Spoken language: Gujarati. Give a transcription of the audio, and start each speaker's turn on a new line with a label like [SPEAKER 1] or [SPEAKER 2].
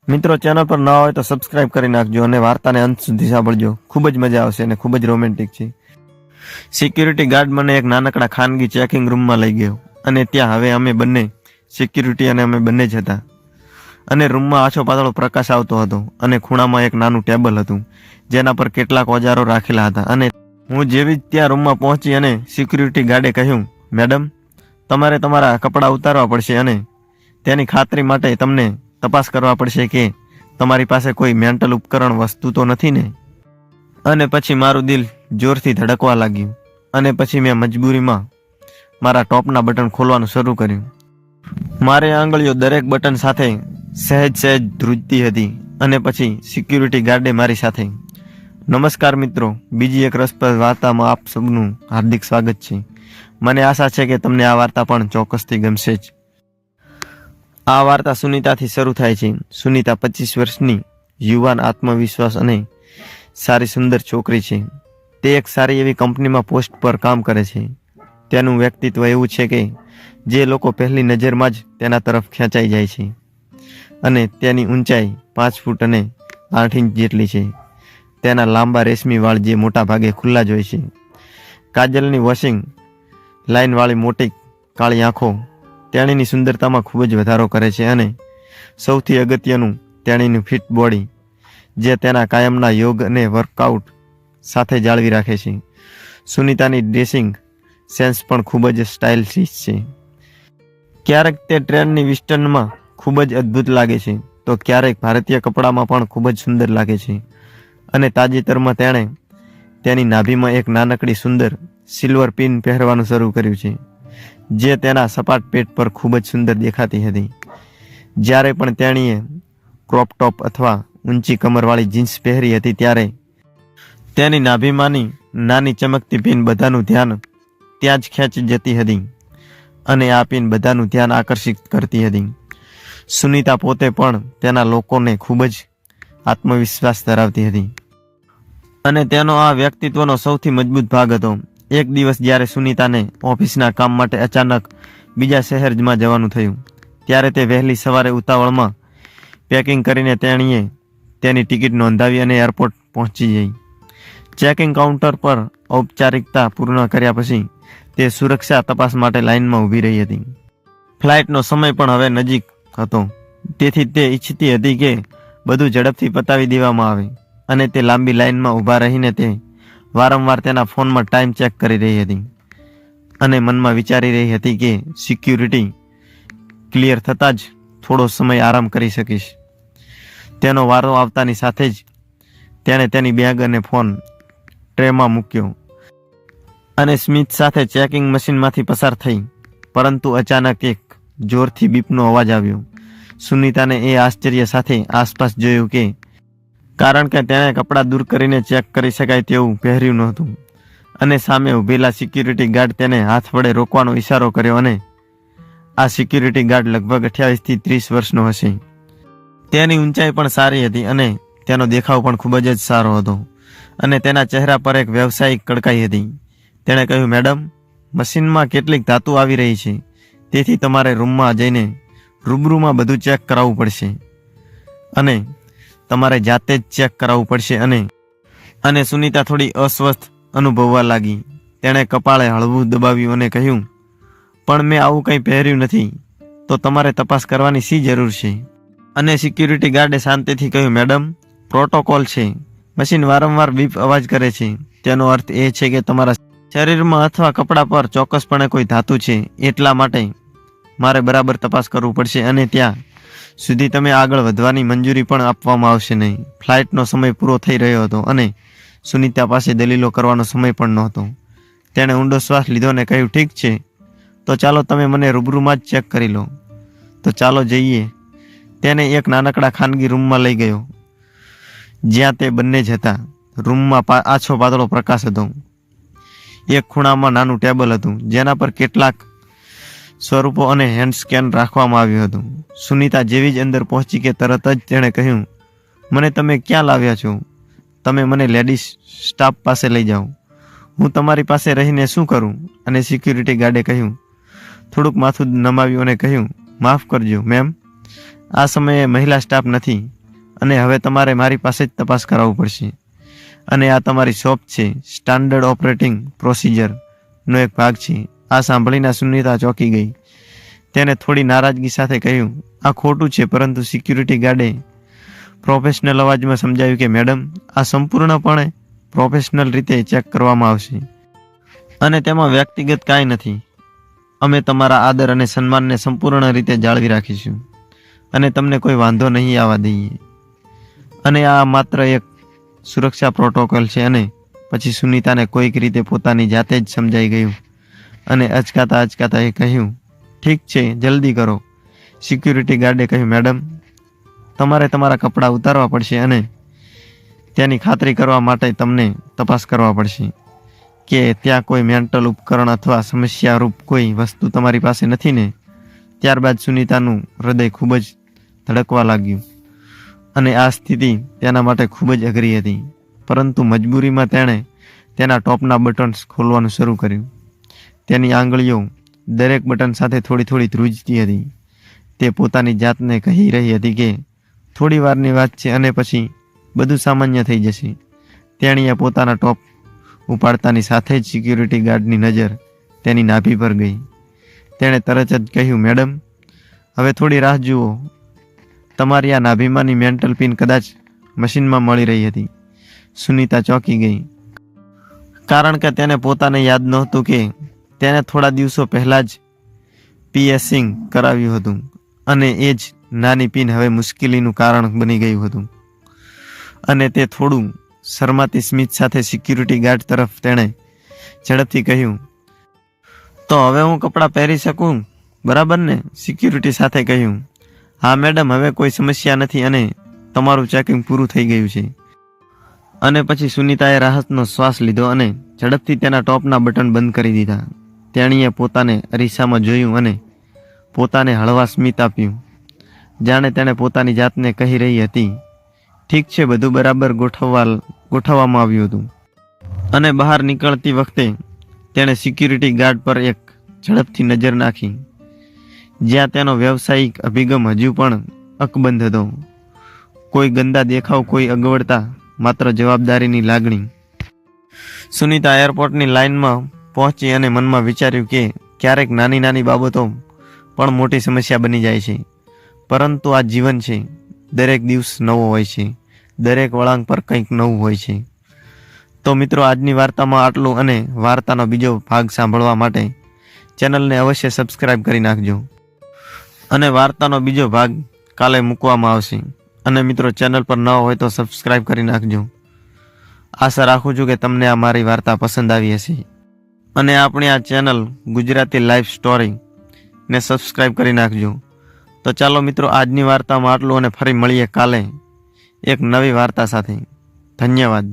[SPEAKER 1] મિત્રો ચેનલ પર નવા હોય તો સબસ્ક્રાઇબ કરી નાખજો અને વાર્તાને અંત સુધી સાંભળજો. ખૂબ જ મજા આવશે અને ખૂબ જ રોમેન્ટિક છે. સિક્યુરિટી ગાર્ડ મને એક નાનકડા ખાનગી ચેકિંગ રૂમમાં લઈ ગયો અને ત્યાં હવે અમે બંને સિક્યુરિટી અને અમે બંને જ હતા. અને રૂમમાં આછો પાતળો પ્રકાશ આવતો હતો અને ખૂણામાં એક નાનું ટેબલ હતું જેના પર કેટલાક ઓજારો રાખેલા હતા. અને હું જેવી જ ત્યાં રૂમમાં પહોંચી અને સિક્યુરિટી ગાર્ડે કહ્યું, મેડમ, તમારે તમારા કપડાં ઉતારવા પડશે અને તેની ખાતરી માટે તમને તપાસ કરવા પડશે કે તમારી પાસે કોઈ મેન્ટલ ઉપકરણ વસ્તુ તો નથી ને. અને પછી મારું દિલ જોરથી ધડકવા લાગ્યું અને પછી મેં મજબૂરીમાં મારા ટોપના બટન ખોલવાનું શરૂ કર્યું. મારી આંગળીઓ દરેક બટન સાથે સહેજ સહેજ ધ્રુજતી હતી. અને પછી સિક્યુરિટી ગાર્ડે મારી સાથે, નમસ્કાર મિત્રો, બીજી એક રસપ્રદ વાર્તામાં આપ સૌનું હાર્દિક સ્વાગત છે. મને આશા છે કે તમને આ વાર્તા પણ ચોક્કસથી ગમશે જ. આ વાર્તા સુનીતાથી શરૂ થાય છે. સુનીતા 25 વર્ષની યુવાન, આત્મવિશ્વાસ અને સારી સુંદર છોકરી છે. તે એક સારી એવી કંપનીમાં પોસ્ટ પર કામ કરે છે. તેનું વ્યક્તિત્વ એવું છે કે જે લોકો પહેલી નજરમાં જ તેના તરફ ખેંચાઈ જાય છે. અને તેની ઊંચાઈ 5 ફૂટ અને 8 ઇંચ જેટલી છે. તેના લાંબા રેશમી વાળ જે મોટા ભાગે ખુલ્લા જ હોય છે. કાજલની વોશિંગ લાઇનવાળી મોટી કાળી આંખો તેણીની સુંદરતામાં ખૂબ જ વધારો કરે છે. અને સૌથી અગત્યનું, તેણીનું ફિટ બોડી જે તેના કાયમના યોગ અને વર્કઆઉટ સાથે જાળવી રાખે છે. સુનીતાની ડ્રેસિંગ સેન્સ પણ ખૂબ જ સ્ટાઇલિશ છે. ક્યારેક તે ટ્રેનની વિસ્ટર્નમાં ખૂબ જ અદ્ભુત લાગે છે તો ક્યારેક ભારતીય કપડામાં પણ ખૂબ જ સુંદર લાગે છે. અને તાજેતરમાં તેણે તેની નાભીમાં એક નાનકડી સુંદર સિલ્વર પિન પહેરવાનું શરૂ કર્યું છે જે તેના સપાટ પેટ પર ખૂબ જ સુંદર દેખાતી હતી. જ્યારે પણ તેણીએ ક્રોપ ટોપ અથવા ઊંચી કમરવાળી જીન્સ પહેરી હતી ત્યારે તેની નાભીમાંની નાની ચમકતી પિન બધાનું ધ્યાન ત્યાં જ ખેંચી જતી હતી. અને આ પિન બધાનું ધ્યાન આકર્ષિત કરતી હતી. સુનીતા પોતે પણ તેના લોકોને ખૂબ જ આત્મવિશ્વાસ ધરાવતી હતી. અને તેનો આ વ્યક્તિત્વનો સૌથી મજબૂત ભાગ હતો. એક દિવસ જ્યારે સુનીતાને ઓફિસના કામ માટે અચાનક બીજા શહેરમાં જવાનું થયું ત્યારે તે વહેલી સવારે ઉતાવળમાં પેકિંગ કરીને તેણીએ તેની ટિકિટ નોંધાવી અને એરપોર્ટ પહોંચી ગઈ. ચેકિંગ કાઉન્ટર પર ઔપચારિકતા પૂર્ણ કર્યા પછી તે સુરક્ષા તપાસ માટે લાઇનમાં ઊભી રહી હતી. ફ્લાઇટનો સમય પણ હવે નજીક હતો તેથી તે ઈચ્છતી હતી કે બધું ઝડપથી પતાવી દેવામાં આવે. અને તે લાંબી લાઇનમાં ઊભા રહીને તે વારંવાર તેના ફોનમાં ટાઈમ ચેક કરી રહી હતી અને મનમાં વિચારી રહી હતી કે સિક્યુરિટી ક્લિયર થતાં જ થોડો સમય આરામ કરી શકીશ. તેનો વારો આવતાની સાથે જ તેણે તેની બેગ અને ફોન ટ્રેમાં મૂક્યો અને સ્મિત સાથે ચેકિંગ મશીનમાંથી પસાર થઈ. પરંતુ અચાનક એક જોરથી બીપનો અવાજ આવ્યો. સુનીતાને એ આશ્ચર્ય સાથે આસપાસ જોયું કે કારણ કે તેણે કપડાં દૂર કરીને ચેક કરી શકાય તેવું પહેર્યું નહોતું. અને સામે ઊભેલા સિક્યુરિટી ગાર્ડ તેને હાથ વડે રોકવાનો ઈશારો કર્યો. અને આ સિક્યુરિટી ગાર્ડ લગભગ 28 થી 30 વર્ષનો હશે. તેની ઊંચાઈ પણ સારી હતી અને તેનો દેખાવ પણ ખૂબ જ સારો હતો. અને તેના ચહેરા પર એક વ્યવસાયિક કડકાઈ હતી. તેણે કહ્યું, મેડમ, મશીનમાં કેટલીક ધાતુ આવી રહી છે તેથી તમારે રૂમમાં જઈને રૂબરૂમાં બધું ચેક કરાવવું પડશે અને તમારે જાતે જ ચેક કરાવવું પડશે. અને સુનીતા થોડી અસ્વસ્થ અનુભવવા લાગી. તેણે કપાળે હળવું દબાવ્યું અને કહ્યું, પણ મેં આવું કંઈ પહેર્યું નથી તો તમારે તપાસ કરવાની શી જરૂર છે? અને સિક્યુરિટી ગાર્ડે શાંતિથી કહ્યું, મેડમ, પ્રોટોકોલ છે. મશીન વારંવાર બીપ અવાજ કરે છે. તેનો અર્થ એ છે કે તમારા શરીરમાં અથવા કપડા પર ચોક્કસપણે કોઈ ધાતુ છે. એટલા માટે મારે બરાબર તપાસ કરવું પડશે અને ત્યાં સુધી તમે આગળ વધવાની મંજૂરી પણ આપવામાં આવશે નહીં. ફ્લાઇટનો સમય પૂરો થઈ રહ્યો હતો અને સુનીતા પાસે દલીલો કરવાનો સમય પણ નહોતો. તેણે ઊંડો શ્વાસ લીધો અને કહ્યું, ઠીક છે, તો ચાલો તમે મને રૂબરૂમાં જ ચેક કરી લો. તો ચાલો જઈએ. તેને એક નાનકડા ખાનગી રૂમમાં લઈ ગયો જ્યાં તે બંને જ હતા. રૂમમાં આછો પાતળો પ્રકાશ હતો. એક ખૂણામાં નાનું ટેબલ હતું જેના પર કેટલાક સ્વરૂપો અને હેન્ડ સ્કેન રાખવામાં આવ્યું હતું. સુનીતા જેવી જ અંદર પહોંચી કે તરત જ તેણે કહ્યું, મને તમે ક્યાં લાવ્યા છો? તમે મને લેડીઝ સ્ટાફ પાસે લઈ જાઓ. હું તમારી પાસે રહીને શું કરું? અને સિક્યુરિટી ગાર્ડે કહ્યું, થોડુંક માથું નમાવ્યું અને કહ્યું, માફ કરજો મેમ, આ સમયે મહિલા સ્ટાફ નથી અને હવે તમારે મારી પાસે જ તપાસ કરાવવું પડશે. અને આ તમારી શોપ છે, સ્ટાન્ડર્ડ ઓપરેટિંગ પ્રોસિજરનો એક ભાગ છે. આ સાંભળીને સુનિતા ચોંકી ગઈ. તેને થોડી નારાજગી સાથે કહ્યું, આ ખોટું છે, પરંતુ સિક્યુરિટી ગાર્ડે પ્રોફેશનલ અવાજમાં સમજાવ્યું કે મેડમ, આ સંપૂર્ણપણે પ્રોફેશનલ રીતે ચેક કરવામાં આવશે અને તેમાં વ્યક્તિગત કાંઈ નથી. અમે તમારા આદર અને સન્માનને સંપૂર્ણ રીતે જાળવી રાખીશું અને તમને કોઈ વાંધો નહીં આવવા દઈએ. અને આ માત્ર એક સુરક્ષા પ્રોટોકોલ છે. અને પછી સુનિતાને કોઈક રીતે પોતાની જાતે જ સમજાઈ ગયું અને અચકાતા એ કહ્યું, ઠીક છે, જલ્દી કરો. સિક્યુરિટી ગાર્ડે કહ્યું, મેડમ, તમારે તમારા કપડાં ઉતારવા પડશે અને તેની ખાતરી કરવા માટે તમને તપાસ કરવા પડશે કે ત્યાં કોઈ મેન્ટલ ઉપકરણ અથવા સમસ્યારૂપ કોઈ વસ્તુ તમારી પાસે નથી ને. ત્યારબાદ સુનિતાનું હૃદય ખૂબ જ ધડકવા લાગ્યું અને આ સ્થિતિ તેના માટે ખૂબ જ અઘરી હતી. પરંતુ મજબૂરીમાં તેણે તેના ટોપના બટન્સ ખોલવાનું શરૂ કર્યું. તેની આંગળીઓ દરેક બટન સાથે થોડી ધ્રુજતી હતી. તે પોતાની જાતને કહી રહી હતી કે થોડી વારની વાત છે અને પછી બધું સામાન્ય થઈ જશે. તેણીએ પોતાના ટોપ ઉપાડતાની સાથે જ સિક્યુરિટી ગાર્ડની નજર તેની નાભી પર ગઈ. તેણે તરત જ કહ્યું, મેડમ, હવે થોડી રાહ જુઓ. તમારી આ નાભીમાંની મેન્ટલ પિન કદાચ મશીનમાં મળી રહી હતી. સુનિતા ચોંકી ગઈ, કારણ કે તેને પોતાને યાદ નહોતું કે તેને થોડા દિવસો પહેલાં જ પીએસિંગ કરાવ્યું હતું અને એ જ નાની પિન હવે મુશ્કેલીનું કારણ બની ગયું હતું. અને તે થોડું શરમાતી સ્મિત સાથે સિક્યુરિટી ગાર્ડ તરફ તેણે ઝડપથી કહ્યું, તો હવે હું કપડાં પહેરી શકું, બરાબર ને? સિક્યુરિટી સાથે કહ્યું, હા મેડમ, હવે કોઈ સમસ્યા નથી અને તમારું ચેકિંગ પૂરું થઈ ગયું છે. અને પછી સુનિતાએ રાહતનો શ્વાસ લીધો અને ઝડપથી તેના ટોપના બટન બંધ કરી દીધા. તેણીએ પોતાને અરીસામાં જોયું અને પોતાને હળવા સ્મિત આપ્યું, જાણે તેણે પોતાની જાતને કહી રહી હતી, ઠીક છે, બધું બરાબર ગોઠવવામાં આવ્યું હતું. અને બહાર નીકળતી વખતે તેણે સિક્યુરિટી ગાર્ડ પર એક ઝડપથી નજર નાખી, જ્યાં તેનો વ્યવસાયિક અભિગમ હજુ પણ અકબંધ હતો. કોઈ ગંદા દેખાવ, કોઈ અગવડતા, માત્ર જવાબદારીની લાગણી. સુનિતા એરપોર્ટની લાઇનમાં પહોંચી અને મનમાં વિચાર્યું કે ક્યારેક નાની બાબતો પણ મોટી સમસ્યા બની જાય છે. પરંતુ આ જીવન છે. દરેક દિવસ નવો હોય છે. દરેક વળાંક પર કંઈક નવું હોય છે. તો મિત્રો, આજની વાર્તામાં આટલું. અને વાર્તાનો બીજો ભાગ સાંભળવા માટે ચેનલને અવશ્ય સબસ્ક્રાઈબ કરી નાખજો. અને વાર્તાનો બીજો ભાગ કાલે મૂકવામાં આવશે. અને મિત્રો, ચેનલ પર ન હોય તો સબસ્ક્રાઈબ કરી નાખજો. આશા રાખું છું કે તમને આ મારી વાર્તા પસંદ આવી હશે. અને આપણી આ ચેનલ ગુજરાતી લાઈફ સ્ટોરી ને સબસ્ક્રાઈબ કરી નાખજો. તો ચાલો મિત્રો, આજની વાર્તામાં આટલું અને ફરી મળીએ કાલે એક નવી વાર્તા સાથે. ધન્યવાદ.